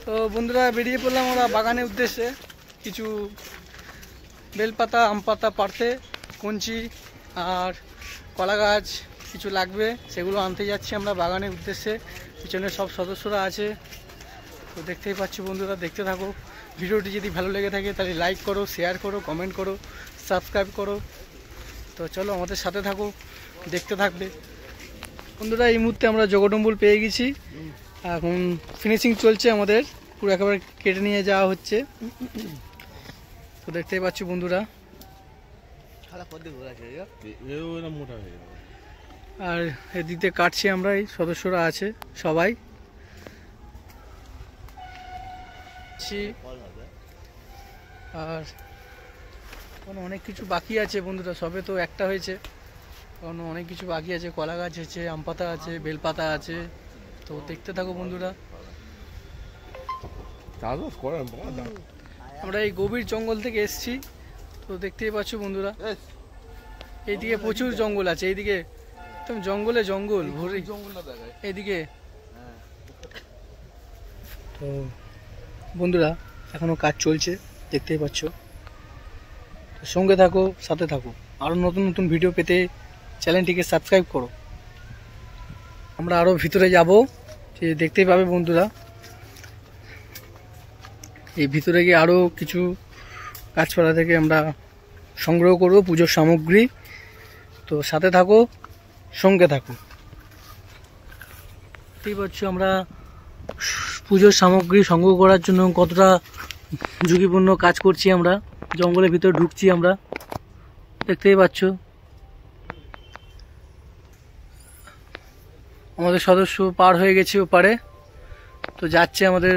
তো বন্ধুরা বেরিয়ে পড়লাম আমরা বাগানের উদ্দেশ্যে। কিছু বেলপাতা আম পাতা পাড়তে, কঞ্চি আর কলা গাছ কিছু লাগবে, সেগুলো আনতে যাচ্ছি আমরা বাগানের উদ্দেশ্যে। পিছনে সব সদস্যরা আছে, তো দেখতেই পাচ্ছ বন্ধুরা, দেখতে থাকো। ভিডিওটি যদি ভালো লেগে থাকে তাহলে লাইক করো, শেয়ার করো, কমেন্ট করো, সাবস্ক্রাইব করো। তো চলো আমাদের সাথে থাকো, দেখতে থাকবে বন্ধুরা। এই মুহূর্তে আমরা জগডম্বুল পেয়ে গেছি, এখন ফিনিশিং চলছে আমাদের, পুরো একেবারে কেটে নিয়ে যাওয়া হচ্ছে। তো দেখতেই পাচ্ছি বন্ধুরা, আর এদিক দিয়ে কাটছি আমরা, এই সদস্যরা আছে সবাই। আর অনেক কিছু বাকি আছে বন্ধুরা, সবে তো একটা হয়েছে, কারণ অনেক কিছু বাকি আছে। কলা গাছ আছে, আম পাতা আছে, বেলপাতা আছে। তো দেখতে থাকো বন্ধুরা। আমরা এই গভীর জঙ্গল থেকে এসেছি, তো দেখতেই পাচ্ছ বন্ধুরা, এইদিকে প্রচুর জঙ্গল আছে, এইদিকে একদম জঙ্গলে জঙ্গল ভরে এইদিকে। তো বন্ধুরা এখনো কাজ চলছে, দেখতেই পাচ্ছ। সঙ্গে থাকো, সাথে থাকো, আরো নতুন নতুন ভিডিও পেতে চ্যানেলটিকে সাবস্ক্রাইব করো। আমরা আরো ভিতরে যাব, দেখতেই পাবে বন্ধুরা। এই ভিতরে গিয়ে আরো কিছু গাছপালা থেকে আমরা সংগ্রহ করব পুজোর সামগ্রী। তো সাথে থাকো, সঙ্গে থাকো। দেখতেই পাচ্ছ আমরা পুজোর সামগ্রী সংগ্রহ করার জন্য কতটা ঝুঁকিপূর্ণ কাজ করছি। আমরা জঙ্গলের ভিতরে ঢুকছি, আমরা দেখতেই পাচ্ছ। আমাদের সদস্য পার হয়ে গেছে ওপারে, তো যাচ্ছে আমাদের।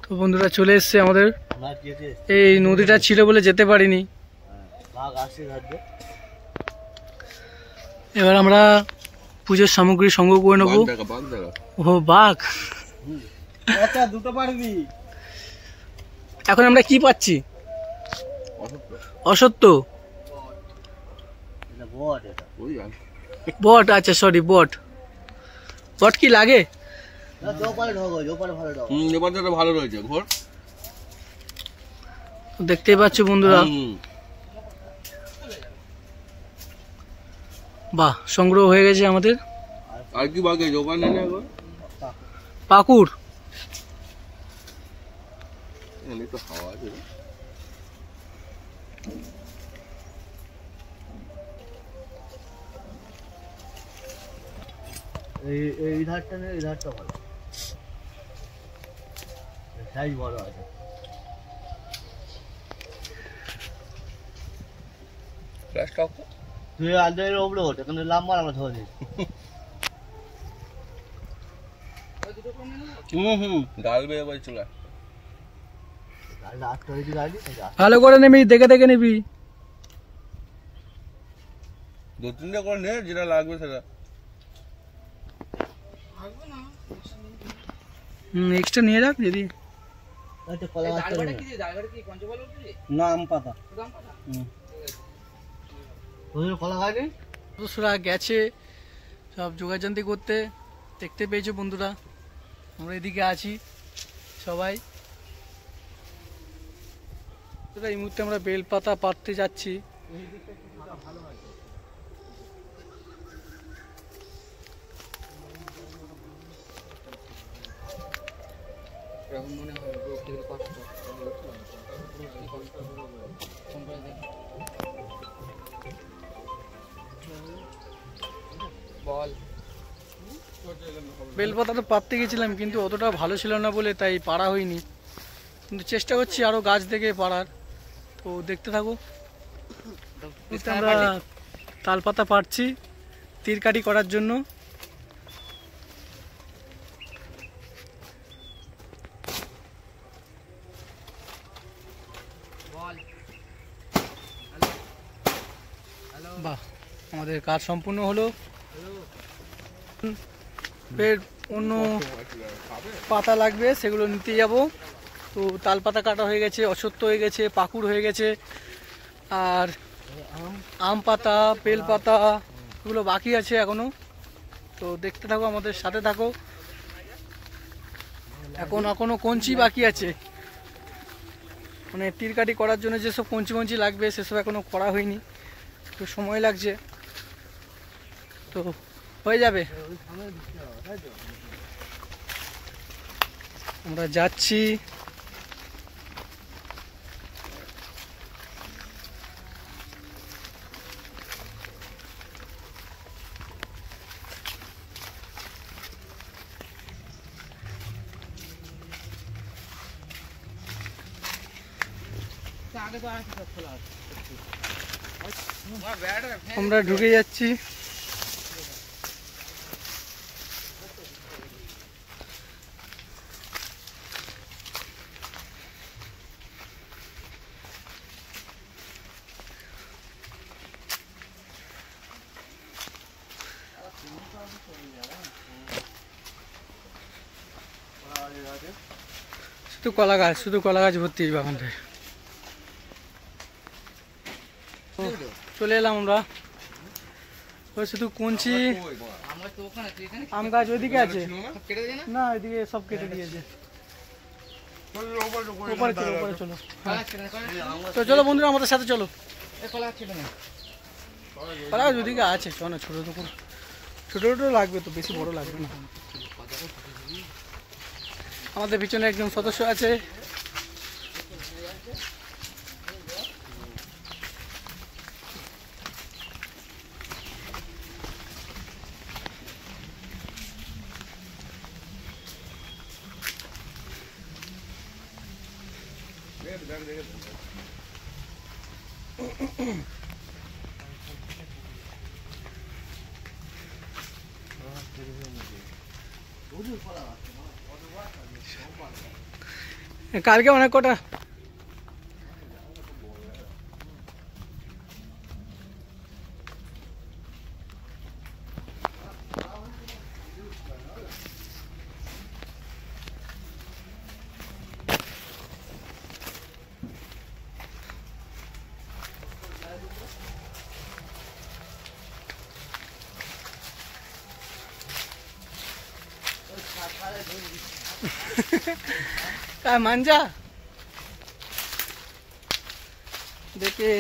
তো বন্ধুরা চলে এসছে আমাদের, এই নদীটা ছিল বলে যেতে পারিনি। এবার আমরা পুজোর সামগ্রী সংগ্রহ করে নেবো। ও বাঘ, দুটো পারবি। এখন আমরা কি পাচ্ছি? অসত্য বট, আচ্ছা সরি বট। বট কি লাগে? দেখতেই পাচ্ছ বন্ধুরা, বাহ সংগ্রহ হয়ে গেছে আমাদের। আর কি বাকি পাকুর এই ধারটা নেই, এই ধারটা ভালো, সাইজ বড় আছে। তুই আলদারের ওপরে ওঠে, কিন্তু লাম্বার আমরা ধরে নিই। ডালবে এবার চলে ভালো করে নিবি, দেখে দেখে নিবি, দু তিনটা করে নে, যেটা লাগবে সেটা। এক্সট্রা নিয়ে রাখ যদি। না আম পাতা, কলা খায়নি। সদস্যরা গেছে সব যোগাযান্তি করতে, দেখতে পেয়েছো বন্ধুরা। আমরা এদিকে আছি সবাই। এই মুহূর্তে আমরা বেলপাতা পাড়তে যাচ্ছি। বেলপাতা তো পাড়তে গেছিলাম, কিন্তু অতটা ভালো ছিল না বলে তাই পাড়া হয়নি, কিন্তু চেষ্টা করছি আরো গাছ থেকে পাড়ার। তো দেখতে থাকো। আমরা তাল পাতা পাড়ছি তীরকাঠি করার জন্য। বাহ, আমাদের কাজ সম্পূর্ণ হলো। ফের অন্য পাতা লাগবে, সেগুলো নিতে যাব। তো তাল পাতা কাটা হয়ে গেছে, অশ্বত্থ হয়ে গেছে, পাকুড় হয়ে গেছে, আর আম পাতা, বেল পাতা এগুলো বাকি আছে এখনো। তো দেখতে থাকো, আমাদের সাথে থাকো। এখনো কঞ্চি বাকি আছে, মানে তীরকাটি করার জন্য যেসব কঞ্চি লাগবে সেসব এখনো করা হয়নি, একটু সময় লাগছে, তো হয়ে যাবে। আমরা যাচ্ছি। আমরা ঢুকে যাচ্ছি। শুধু কলা গাছ ভর্তি এই বাগানটায়। চলে এলাম আমরা, শুধু কঞ্চি। আম গাছ ওইদিকে আছে না, ওইদিকে সব কেটে দিয়েছে। ওপরে চলো, তো চলো বন্ধুরা আমাদের সাথে চলো। কলা গাছ ওইদিকে আছে, চলো না, ছোট ছোট লাগবে তো, বেশি বড় লাগবে না। আমাদের পিছনে একজন সদস্য আছে। কালকে অনেক কটা काय मांजा দেখে।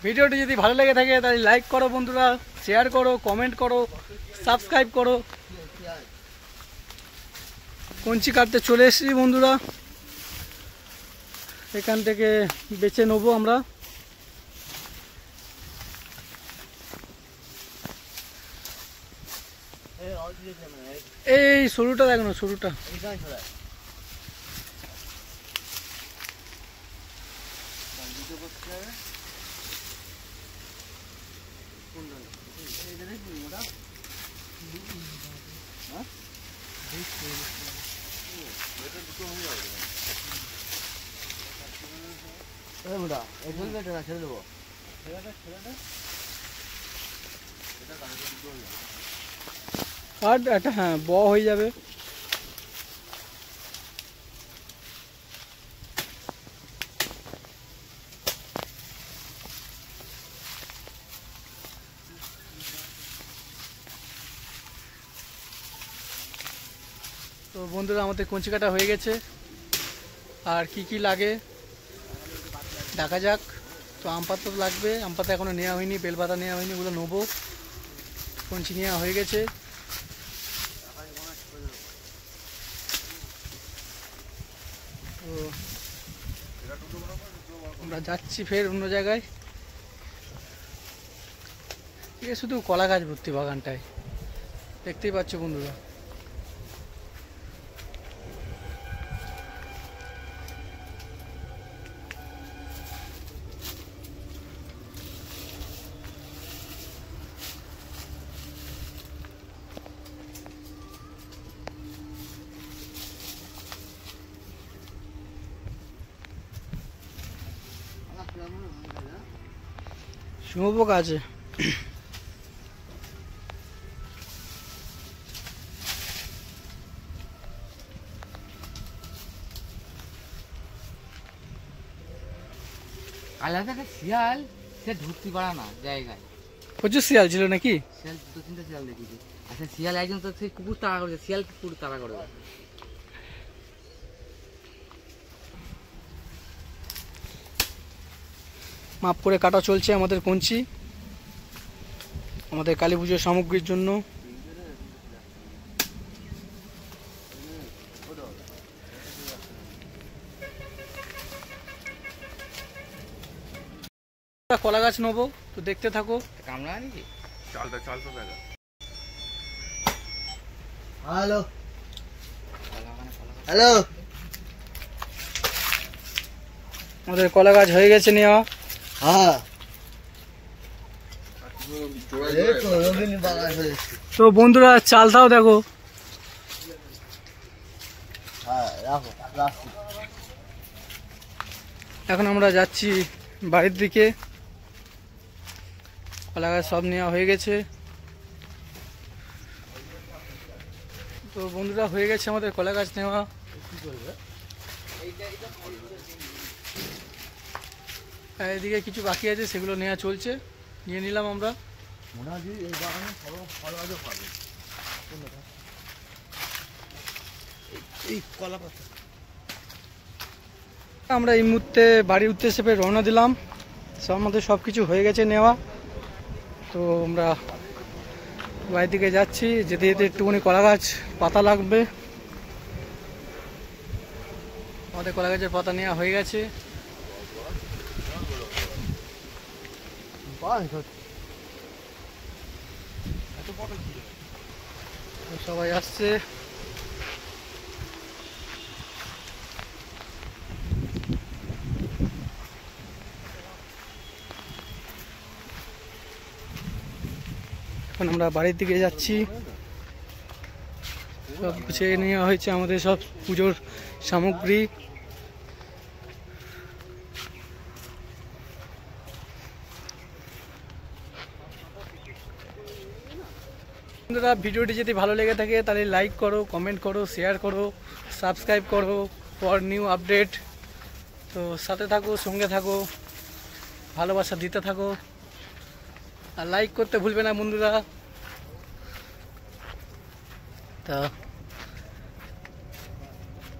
ভিডিওটি যদি ভালো লেগে থাকে তাহলে লাইক করো বন্ধুরা, শেয়ার করো, কমেন্ট করো, সাবস্ক্রাইব করো। কঞ্চি কাটতে চলে এসেছি বন্ধুরা, এখান থেকে বেছে নেবো আমরা। এই সরুটা দেখো না, সরুটা ছেড়ে দেবো। আর একটা হ্যাঁ ব হয়ে যাবে। তো বন্ধুরা আমাদের কঞ্চি কাটা হয়ে গেছে, আর কি কি লাগে দেখা যাক। তো আম পাতা তো লাগবে, আম পাতা এখনো নেওয়া হয়নি, বেলপাতা নেওয়া হয়নি, ওগুলো নেবো। কঞ্চি নেওয়া হয়ে গেছে। তো আমরা যাচ্ছি ফের অন্য জায়গায়। এ শুধু কলা গাছ ভর্তি বাগানটায়, দেখতেই পাচ্ছ বন্ধুরা। শুঁয়োপোকা আছে। আলাদা একটা শিয়াল সে ঢুকতে পারে না জায়গায়। প্রচুর শিয়াল ছিল নাকি? শিয়াল 2-3টা শিয়াল দেখেছি। আচ্ছা শিয়াল একজন তো সেই কুকুর তাড়া করেছে, শিয়াল কুকুর তাড়া করে। মাপ করে কাটা চলছে আমাদের কঞ্চি, আমাদের কালী পুজোর সামগ্রীর জন্য। কলা গাছ নেবো, তো দেখতে থাকো। কামড়া নাকি? চালটা দেখা। হ্যালো হ্যালো, আমাদের কলা গাছ হয়ে গেছে নেওয়া। হ্যাঁ তো বন্ধুরা চালটাও দেখো। এখন আমরা যাচ্ছি বাড়ির দিকে। কলা গাছ সব নেওয়া হয়ে গেছে। তো বন্ধুরা হয়ে গেছে আমাদের কলা গাছ নেওয়া। আর এদিকে কিছু বাকি আছে, সেগুলো নেওয়া চলছে, নিয়ে নিলাম আমরা। আমরা এই মুহূর্তে বাড়ির উদ্দেশ্যে রওনা দিলাম। সব আমাদের সব কিছু হয়ে গেছে নেওয়া। তো আমরা বাড়ির দিকে যাচ্ছি। যেতে যেতে একটুখানি কলা গাছ পাতা লাগবে। আমাদের কলা গাছের পাতা নেওয়া হয়ে গেছে। সবাই আসছে। এখন আমরা বাড়ির দিকে যাচ্ছি। সব গুছিয়ে নেওয়া হয়েছে আমাদের সব পুজোর সামগ্রী। বন্ধুরা ভিডিওটি যদি ভালো লেগে থাকে তাহলে লাইক করো, কমেন্ট করো, শেয়ার করো, সাবস্ক্রাইব করো ফর নিউ আপডেট। তো সাথে থাকো, সঙ্গে থাকো, ভালোবাসা দিতে থাকো, আর লাইক করতে ভুলবে না বন্ধুরা। তা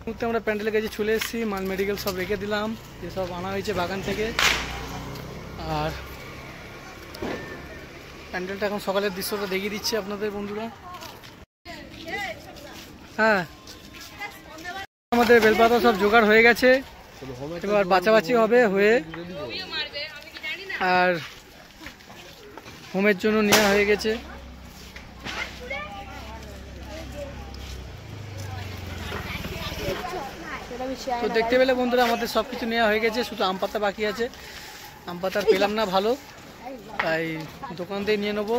মুহূর্তে আমরা প্যান্ডেলের কাছে চলে এসেছি। মাল মেডিকেল সব রেখে দিলাম, এসব আনা হয়েছে বাগান থেকে। আর প্যান্ডেলটা এখন সকালের দৃশ্যটা দেখিয়ে দিচ্ছে আপনাদের বন্ধুরা। হ্যাঁ, আমাদের বেলপাতা সব জোগাড় হয়ে গেছে, এবার বাছাবাছি হবে হয়ে, আর হোমের জন্য নেওয়া হয়ে গেছে। তো দেখতে পেলে বন্ধুরা আমাদের সব কিছু নেওয়া হয়ে গেছে, শুধু আম পাতা বাকি আছে। আম পাতা পেলাম না ভালো, তাই দোকান থেকে নিয়ে নেবো।